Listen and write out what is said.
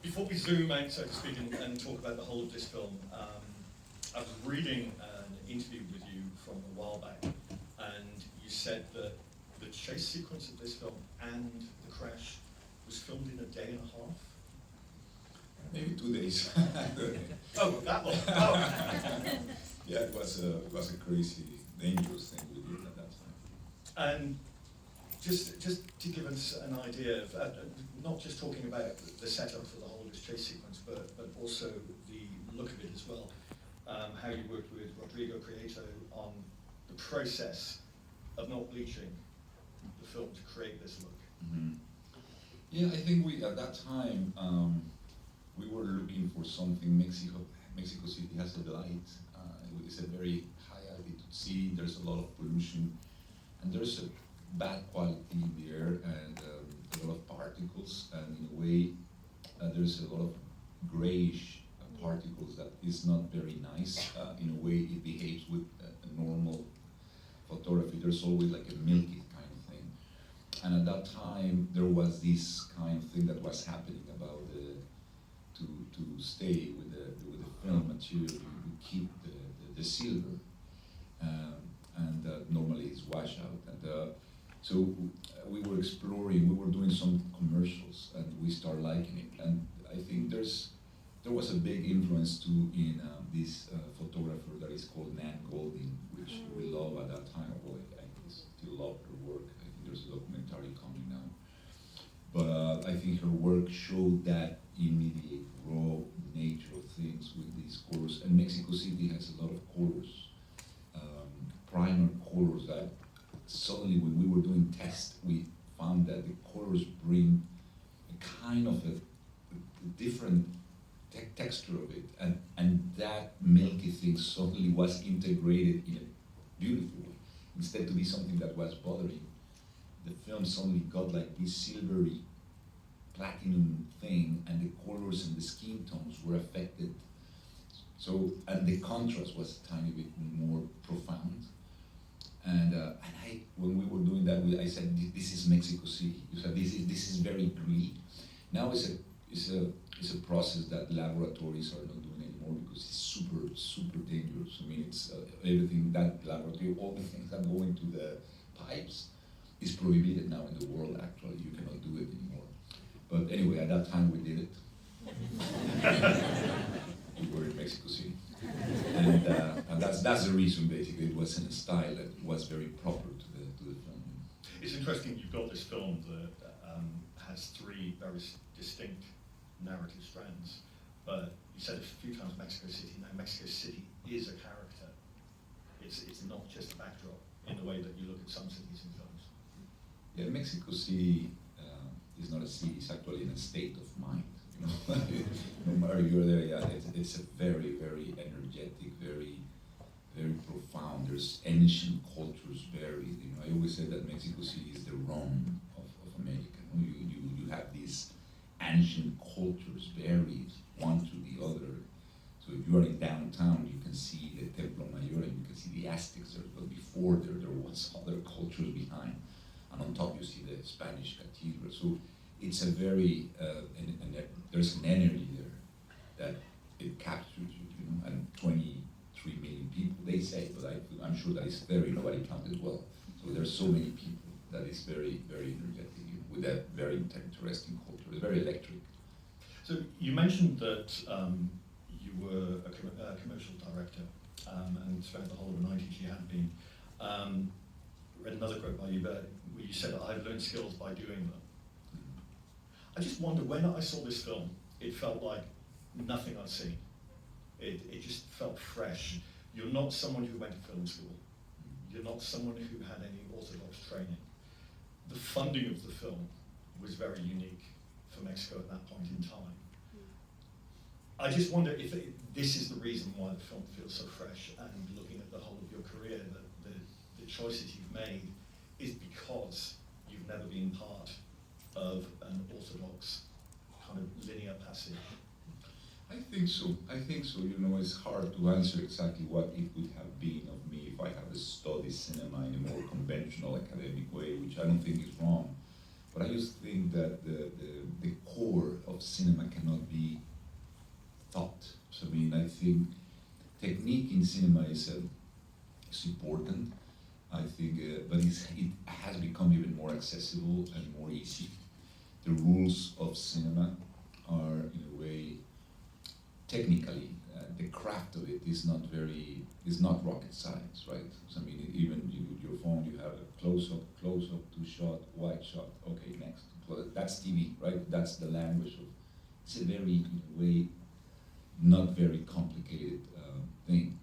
Before we zoom out, so to speak, and talk about the whole of this film, I was reading an interview with you from a while back, and you said that the chase sequence of this film and the crash was filmed in a day and a half. Maybe 2 days. Oh, that long. Oh. Yeah, it was a crazy, dangerous thing we did at that time. And just to give us an idea of, not just talking about the setup for the whole of this chase sequence, but also the look of it as well, how you worked with Rodrigo Prieto on the process of not bleaching the film to create this look. Mm-hmm. Yeah, I think we, at that time, we were looking for something. Mexico City has a light. It's a very high altitude city. There's a lot of pollution, and there's a bad quality in the air, and a lot of particles, and in a way, there's a lot of grayish particles that is not very nice. In a way, it behaves with a normal photography. There's always like a milky kind of thing. And at that time, there was this kind of thing that was happening about to stay with the film material. You keep the silver, and normally it's washed out. And so we were exploring. We were doing some commercials, and we started liking it. And I think there was a big influence too in this photographer that is called Nan Goldin, which we love at that time. Well, I still love her work. I think there's a documentary coming now. But I think her work showed that immediate raw nature of things with these colors. And Mexico City has a lot of colors, primer colors that suddenly when we were doing tests, we found that the colors bring a kind of a different texture of it, and that milky thing suddenly was integrated in a beautiful way. Instead to be something that was bothering, the film suddenly got like this silvery platinum thing, and the colors and the skin tones were affected. So, and the contrast was a tiny bit more profound. And when we were doing that, I said, this is Mexico City. You said, this is very gritty. Now it's a process that laboratories are not doing anymore because it's super dangerous. I mean, it's everything that laboratory, all the things that go into the pipes is prohibited now in the world. Actually, you cannot do it anymore. But anyway, at that time we did it. We were in Mexico City, and that's the reason. Basically, it was in a style that was very proper to the film. It's interesting you've got this film that has three very distinct narrative strands, but you said a few times Mexico City. Now Mexico City is a character. It's not just a backdrop in the way that you look at some cities in films. Yeah, Mexico City is not a city. It's actually in a state of mind. You know, no matter you're there, yeah, it's a very energetic, very profound. There's ancient cultures buried. You know, I always say that Mexico City is the Rome of America. You have these ancient cultures buried one to the other. So if you are in downtown, you can see the Templo Mayor and you can see the Aztecs there, but before there was other cultures behind. And on top you see the Spanish cathedral. So it's a very, and there's an energy there that it captures you know, and 23 million people, they say, but I'm sure that it's nobody counted well. So there's so many people that is very energetic, you know, with a very interesting culture. It's very electric. So you mentioned that you were a commercial director and spent the whole of the 90s you had been. Read another quote by you where you said, I've learned skills by doing them. I just wonder, when I saw this film, it felt like nothing I'd seen. It just felt fresh. You're not someone who went to film school. You're not someone who had any orthodox training. The funding of the film was very unique for Mexico at that point in time. I just wonder if this is the reason why the film feels so fresh, and looking at the whole of your career, that the choices you've made is because you've never been part of an orthodox kind of linear passage. I think so. You know, it's hard to answer exactly what it would have been of me if I had studied cinema in a more conventional academic way, which I don't think is wrong. But I just think that the core of cinema cannot be thought. So I mean, I think technique in cinema is important. I think, but it has become even more accessible and more easy. The rules of cinema are, in a way, technically, the craft of it is not rocket science, right? So I mean, even with your phone, you have a close-up, two shot, wide shot, okay, next. Well, that's TV, right? That's the language of, it's a very, in a way, not very complicated thing.